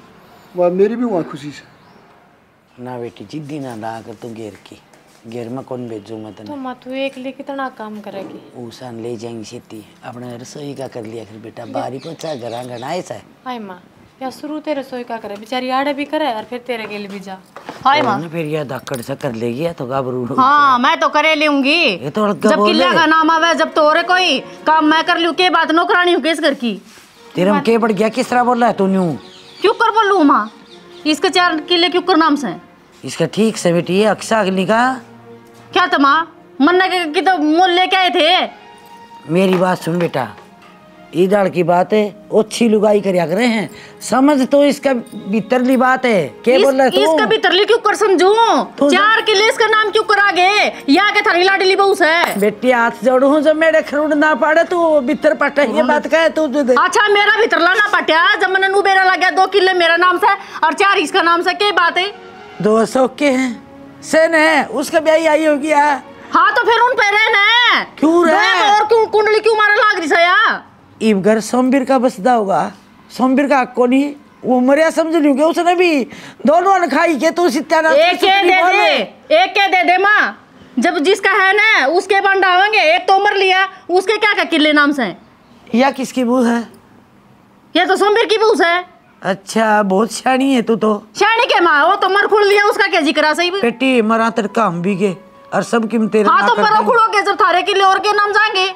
वह मेरी भी वहाँ खुशी से। ना बेटी जिद्दी ना ना कर तू, घेर में कौन भेजूँ मैं तेने। तो माँ तू एक लिए कितना काम करेगी। ऊसान ले जाएंगी खेती, अपने रसोई का कर लिया फिर बेटा, बारी पोछा घर आंगन ऐसा है। हाय माँ या शुरू तेरे रसोई का करे, बेचारी आड़े भी करे और फिर तेरे के लिए भी जा। हाय माँ फिर यह धक्कड़ से कर लेगी या तो गाबरू। हाँ मैं तो करे लूंगी, ये तो जब किला का नाम आवे, जब तो और कोई काम मैं कर लूँ के बात नौकरानी हूँ किस घर की। तेरे में के बढ़ गया, किस तरह बोल रहा है तू न्यू। क्यों कर बोलूँ माँ, इसके 4 किले क्यों कर नाम से। इसका ठीक से बेटी है, अक्सा अग्नि का क्या था माँ मन्ना की तो मोल लेके आए थे। मेरी बात सुन बेटा, ईदाड़ की बात है, अच्छी लुगाई करया करे हैं, समझ तो इसका भीतरली बात है। क्या बोल रहा है तू? इसका भीतरली क्यों कर समझू? 4 किले इसका नाम क्यों करा गे? या के थारी लाडली बहू है। बेटी हाथ जोड़ू हूँ, जब मेरे खरूड ना पाड़े तू भीतर पटा, ये बात कहे तू? अच्छा मेरा भीतरला ना पटा, जब मैंने नू बेरा लग गया 2 किले मेरा नाम से और 4 इसका नाम से, क्या बात है? 200 के हैं सेन है, उसका ब्याह आई होगी। हाँ तो फिर उन पे रहना क्यों रहे? और क्यों कुंडली क्यों मारा लाग रही सया? इब घर सोमवीर का बसदा होगा, सोमवीर का को नहीं वो मरिया समझ लूंगे, उसने भी दोनों ने खाई के तो सित्याना एक के दे दे माँ, जब जिसका है ना उसके बंड आवेंगे। एक तो मर लिया, उसके क्या क्या किले नाम से? या किसकी बहू है? ये तो सोमवीर की बहू है। अच्छा बहुत शानी है तू तो। शानी के माँ, वो तो मर खुल लिया, उसका क्या जिक्र सही? बेटी मरा तेरे काम भी के और सब कीमते। हाँ तो मरो खुड़ोगे जब थारे किले और के नाम जाएंगे।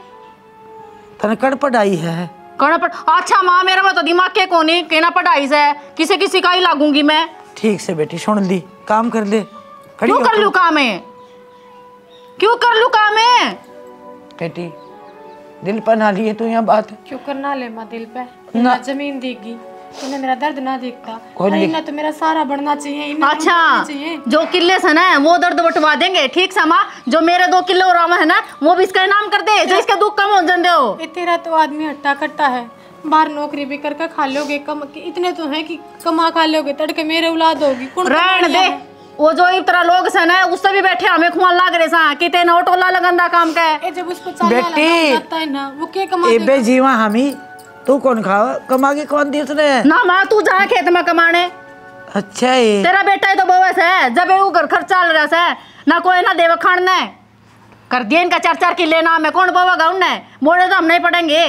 तने कड़ पढ़ाई है? अच्छा माँ मेरा में तो दिमाग के कोने कहना पढ़ाई से किसे किसी का ही लागूंगी मैं। ठीक से बेटी सुन ली, काम कर ले। क्यों कर लूं काम है? क्यों कर लूं काम है? बेटी दिल पर ना लिए तू यहाँ बात। क्यों करना ले माँ दिल पे? ना जमीन देगी, इन्हें मेरा दर्द ना देखता, इन्हें तो मेरा सारा बढ़ना चाहिए। अच्छा जो किले से ना वो दर्द बटवा देंगे, ठीक समा? जो मेरे 2 किले और है ना वो भी इसका इनाम कर दे, जो इसका दुख कम हो जाते हो। तेरा तो आदमी हट्टा कट्टा है, बाहर नौकरी भी करके खा लोगे, कम इतने तो है कि कमा खा लोगे, तड़के मेरे औलाद होगी। रहन दे, वो जो इस तरह लोग से ना उससे भी बैठे हमें खुआ लाग रहे सा किते ना टोला लगंदा काम का। जब उस पे बेटी है ना वो क्या कमा एबे जीवा हमी तू कौन खावा कमा के कौन दी उसने? ना माँ तू जा खेत में कमाने। अच्छा ये तेरा बेटा ही तो बवस है, जब वो घर खर्चा चल रहा है ना कोई ना देव खान ने कर दिया इनका 4-4 किले नाम है, कौन बवेगा उनने? मोड़े तो हम नहीं पड़ेंगे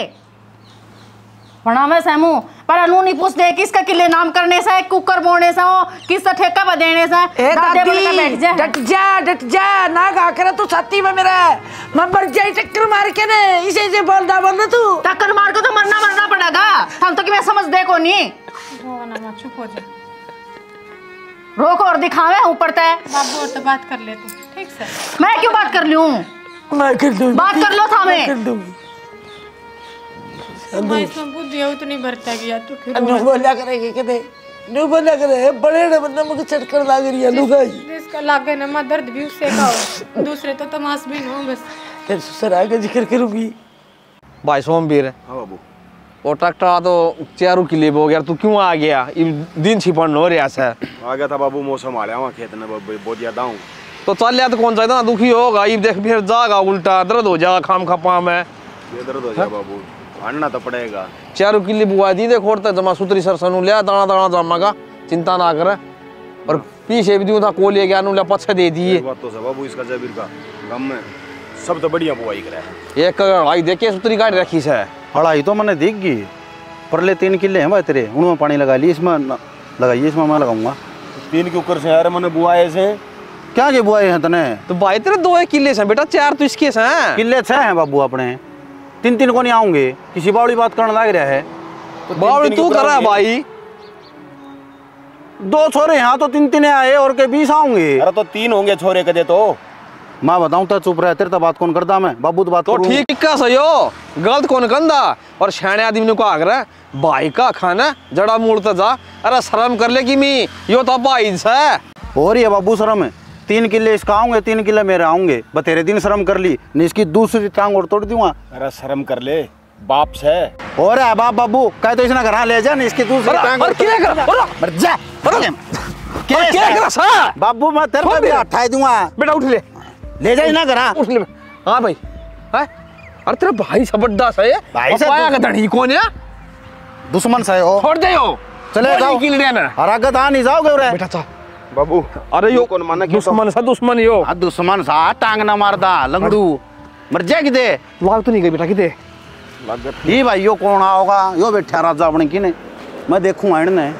पढ़ा में सहमू पर अनु नहीं पूछते किसका किले नाम करने से, कुकर बोने से हो, किसका ठेका बदेने से। डट जा ना गा कर तू छाती में मेरा मैं मर जाई टक्कर मार के ने इसे इसे बोल ना तू। टक्कर मार के तो मरना पड़ेगा, हम तो कि मैं समझ दे को नहीं। चुप हो जा, रोक और दिखावे ऊपर तय। बाबू और तो बात कर ले तू, ठीक से? मैं क्यों बात कर लूं? मैं कर दूंगी, बात कर लो था मैं कर दूंगी। इसमें बुद्धि हो तो नहीं भरता गया तू फिर नो बोला करेंगे के नो बोला करे बड़े ने बंदा मुझे चटकर लाग रही है लुगाई। इसका लागे ना मां दर्द भी उससे का हो, दूसरे तो तमाश भी न हो बस। तेरे ससुर आगे जिक्र करूंगी। भाई सोमवीर। हाँ बाबू। वो ट्रैक्टर तो 4 किले हो गया, तू क्यों आ गया? दिन छिपन हो रहा है। आ गया था बाबू, मौसम आ रहा खेत में बहुत ज्यादा हूँ तो चल लिया तो कौन सा ना दुखी होगा, ये देख फिर जाएगा उल्टा दर्द हो जाएगा खाम खपा में। ये दर्द हो जाएगा बाबू, आना तो पड़ेगा। 4 किले बुआ दी दे खोड़ते जमा सुतरी सरसनू लिया दाना दाना जमागा, चिंता ना करे। और पीछे भी दूं था को ले गया नुला पछे दे दिए। बात तो सब बाबू इसका जबीर का गम में सब तो बढ़िया बुआई करा है। एक हड़ाई देखे सुतरी गाड़ी रखी से हड़ाई तो मैंने देख गई, परले 3 किले हैं भाई तेरे, उनमें पानी लगा ली, इसमें लगाइए, इसमें मैं लगाऊंगा। 3 के ऊपर से यार मैंने बुआए से क्या के बुआए हैं तने? तो भाई तेरे 2 किले से बेटा, 4 तो इसके से हैं। किले 6 हैं बाबू अपने, 3 को नहीं आऊंगे, किसी बावड़ी बात करने लग रहा है। तो बावड़ी तू कर रहा है भाई, 2 छोरे यहाँ तो 3 आए और के 20 आऊंगे। अरे तो 3 होंगे छोरे कदे तो मैं बताऊं तो चुप रहे, तेरे तो बात कौन करता मैं बाबू तो बात तो ठीक का सही हो, गलत कौन कंदा। और शाने आदमी ने को आगरा भाई का खाना जड़ा मूड़ता जा, अरे शर्म कर ले कि मी यो तो भाई से हो रही है बाबू शर्म है। 3 किले इसका आऊंगे, 3 किले मेरे आऊंगे, बतेरे दिन शर्म कर ली नहीं, इसकी दूसरी टांग और तोड़ दूंगा। अरे शर्म कर ले, बाप से हो रहा है बाप बाबू कह तो इसने घर ले जा नहीं, इसकी दूसरी टांग और क्या कर मर जा क्या कर सा बाबू, मैं तेरे पे भी हटाई दूंगा। बेटा उठ ले जा ना घर उठ ले। हाँ भाई है, अरे तेरा भाई सबड्डा सा है भाई से का धड़ी कौन है? दुश्मन से हो, छोड़ दे हो, चले जाओ की ले ना हरागत आ नहीं जाओगे रे बेटा। चा बाबू अरे यो कौन माना दुश्मन सा दुश्मन यो। हां दुश्मन सा टांग ना मारदा लंगड़ू मर जा किते लाग तो नहीं गई बेटा किते लागत ये भाई यो कौन आओगा, यो बैठा राजा अपने किने मैं देखूं इनने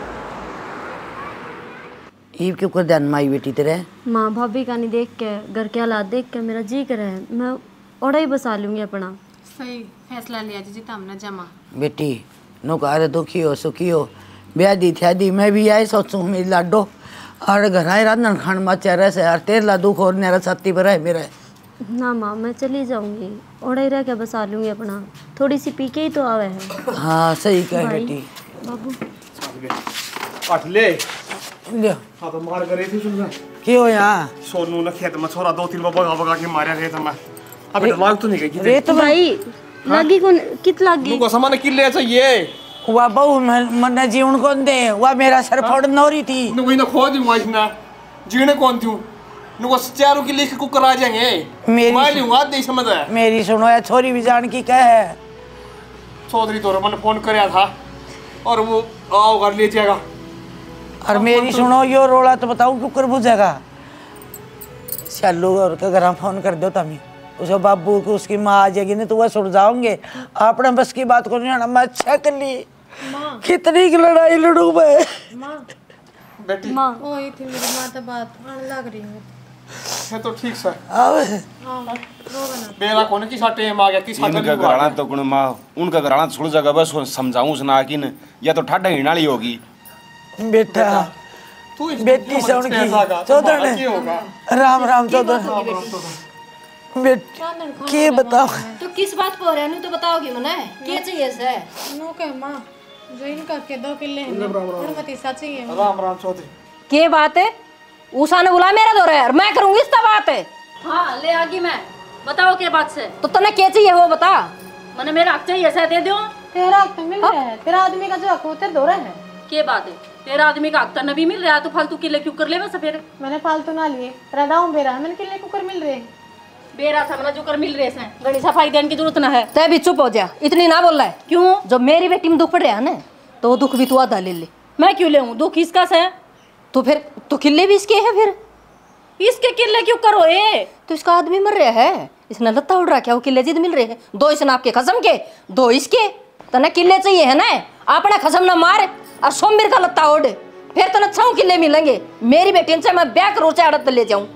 ईब क्यों कर ध्यान माई बेटी तेरे? माँ भाभी का नहीं देख के घर के हालात देख के मेरा जी करे है, मैं ओड़ा ही बसा लूंगी अपना। सही फैसला लिया जी हमने जमा। बेटी नो कह दुखी हो सुखी हो, ब्याह दी थी दी मैं भी आई सोचूं मेरी लाडो और घर आए रांधन खान मचा रहे से और तेरे ला दुख और मेरा छाती पर है मेरा ना माँ मैं चली जाऊंगी, ओड़ा ही रह के बसा लूंगी अपना, थोड़ी सी पी के ही तो आवे है। हाँ सही कहे बेटी। बाबू अठ ले लियो। हाँ तो मार करे थी तुमने क्यों यहाँ सोनू ने खेत में छोरा 2-3 बार भगा भगा के मारा रेत में। अब लाग तो नहीं गई रेत भाई लगी कौन कित लगी को सामान किले चाहिए हुआ बहु मन जीवन कौन दे हुआ मेरा सर फोड़ नौरी थी नुको इना खो दूंगा इतना जीने कौन थी नुको चारों के लेके कुकर आ जाएंगे मेरी मैं लूंगा नहीं समझ है मेरी सुनो यार छोरी भी जान की क्या है चौधरी तो मैंने फोन कराया था और वो आओ घर ले जाएगा और मेरी सुनो यो रोला तो बताऊं कुकर बुझेगा चलो और के घर फोन कर दो तमी उसे बाबू को उसकी माँ आ जाएगी नहीं तो वह सुन जाओगे आपने बस की बात को नहीं आना मैं अच्छा कर ली कितनी की लड़ाई लड़ू मैं बेटी माँ वही थी मेरी माँ तो बात आने लग रही है तो ठीक सर आवे बेरा कोने की साटे हम आ गया की साटे इनका घराना तो कुण माँ उनका घराना छोड़ जगह बस समझाऊं सुना कि न या तो ठाडा हिणाली होगी बेटा बेटी से उनकी चौधर ने राम राम चौधर बेटी के बताओ तो किस बात को रहे तो बताओगी मने क्या चाहिए से नो के माँ जो इनका के 2 किले हैं हरमती सच्ची है। राम राम चौधरी के बात है उषा ने बुला मेरा दो यार मैं करूंगी इस बात है। हाँ ले आगी मैं बताओ क्या बात से तो तने क्या चाहिए वो बता मैंने मेरा हक चाहिए ऐसा दे दो तेरा हक तो मिल रहा है तेरा आदमी का जो हक होता है दो रहा है क्या बात है तेरा आदमी का हक तो नबी मिल रहा है तो फालतू किले क्यों कर ले बस फिर मैंने फालतू ना लिए रदाऊं बेरा मैंने किले कुकर मिल रहे बेरा था मैंने जो कर मिल रहे हैं गणी सफाई देने की जरूरत ना है तय भी चुप हो जा इतनी ना बोल रहा है क्यों जो मेरी बेटी में दुख पड़ रहा है ना तो वो दुख भी तू आधा ले ले मैं क्यों ले दुख इसका से तो फिर तो किले भी इसके है फिर इसके किले क्यों करो ये तो इसका आदमी मर रहा है इसने लत्ता उड़ रहा क्या वो किले जिद मिल रहे हैं 2 इस नाप के खसम के 2 इसके तने किले चाहिए है ना अपना खसम ना मार और सोमवीर का लत्ता ओढ़ फिर तने 6 किले मिलेंगे मेरी बेटी से मैं ब्याह करो चाहे अड़त ले जाऊं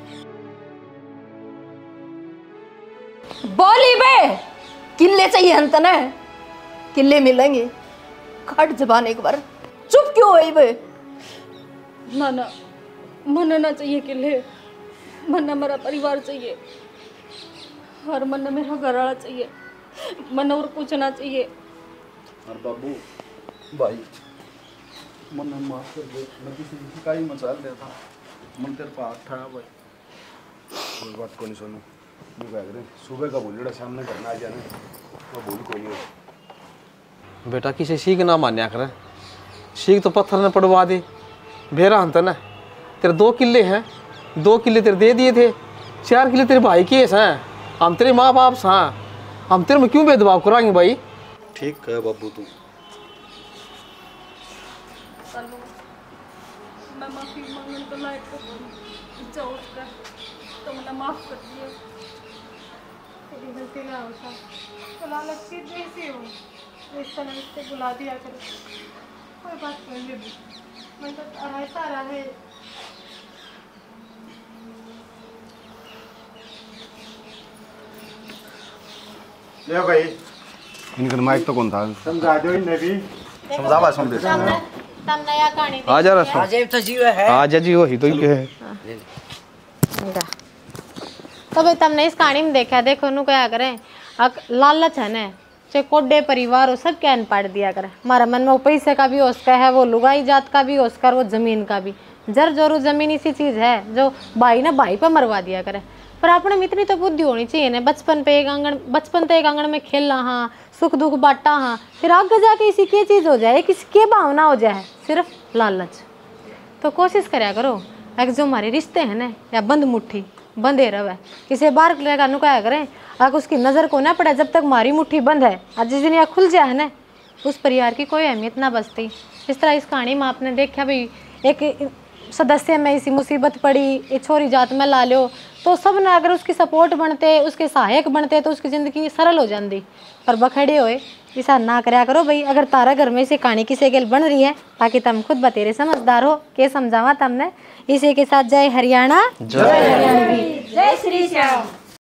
बोली बे किले चाहिए हम तने किले मिलेंगे काट जबान एक बार चुप क्यों हुई बे ना ना मन ना चाहिए किले मन मेरा परिवार चाहिए और मन मेरा घर वाला चाहिए मन और कुछ ना चाहिए और बाबू भाई मन माफ कर दे मैं किसी की काई मचा दिया था मन तेरे पास खड़ा भाई कोई बात को नहीं सुनो ये कह रहे सुबह का बोल सामने करना आ जाने वो बोल कोई नहीं बेटा किसी सीख ना मान्या करे सीख तो पत्थर ने पड़वा दे भेरा हंत ना तेरे 2 किले हैं 2 किले तेरे दे दिए थे 4 किले तेरे भाई के हैं हम तेरे माँ बाप हैं हम तेरे में क्यों भेदभाव कराएंगे भाई ठीक है बाबू तू मैं माफी मांगने तो लायक तो उसका तो मैंने माफ कर दिया तेरी गलती ना होता तो लालच की जैसी हो इस तरह से बुला दिया करो कोई बात कर ले मैं तो ऐसा रहा है ले भाई इनका माइक तो कौन था समझा दो इन्हें भी समझावा समझे तम नया कहानी आ जा रहा अजय तो जीव है आ जा जी वही तो ही है तो भाई तुमने इस कहानी में देखा देखो नु क्या करें लालच है ना चाहे कोडे परिवार हो सब क्या पाड़ दिया करे हमारा मन में वो पैसे का भी होस्का है वो लुगाई जात का भी होस्का वो जमीन का भी जर जोरू जमीन इसी चीज है जो भाई ना भाई पर मरवा दिया करे पर अपने में इतनी तो बुद्धि होनी चाहिए ना बचपन तो एक आंगन में खेलना हाँ सुख दुख बांटा हाँ फिर आगे जाके इसी की चीज हो जाए किसी की भावना हो जाए सिर्फ लालच तो कोशिश करा करो एक जो हमारे रिश्ते हैं ना या बंद मुट्ठी बंदे रहे किसी बार का नुकाया करें अगर उसकी नज़र को ना पड़े जब तक हमारी मुट्ठी बंद है आज जिस दिन यह खुल जाए ना उस परिवार की कोई अहमियत ना बचती। इस तरह इस कहानी में आपने देखा भी एक सदस्य में इसी मुसीबत पड़ी ये छोरी जात में ला लो तो सब ने अगर उसकी सपोर्ट बनते उसके सहायक बनते तो उसकी ज़िंदगी सरल हो जाती पर बखड़े हुए ऐसा ना करया करो भाई। अगर तारा घर में इसे कहानी किसी के बन रही है ताकि तुम खुद बतेरे समझदार हो के समझावा तुमने इसी के साथ जय हरियाणा जय हरियाणवी जय श्री श्याम।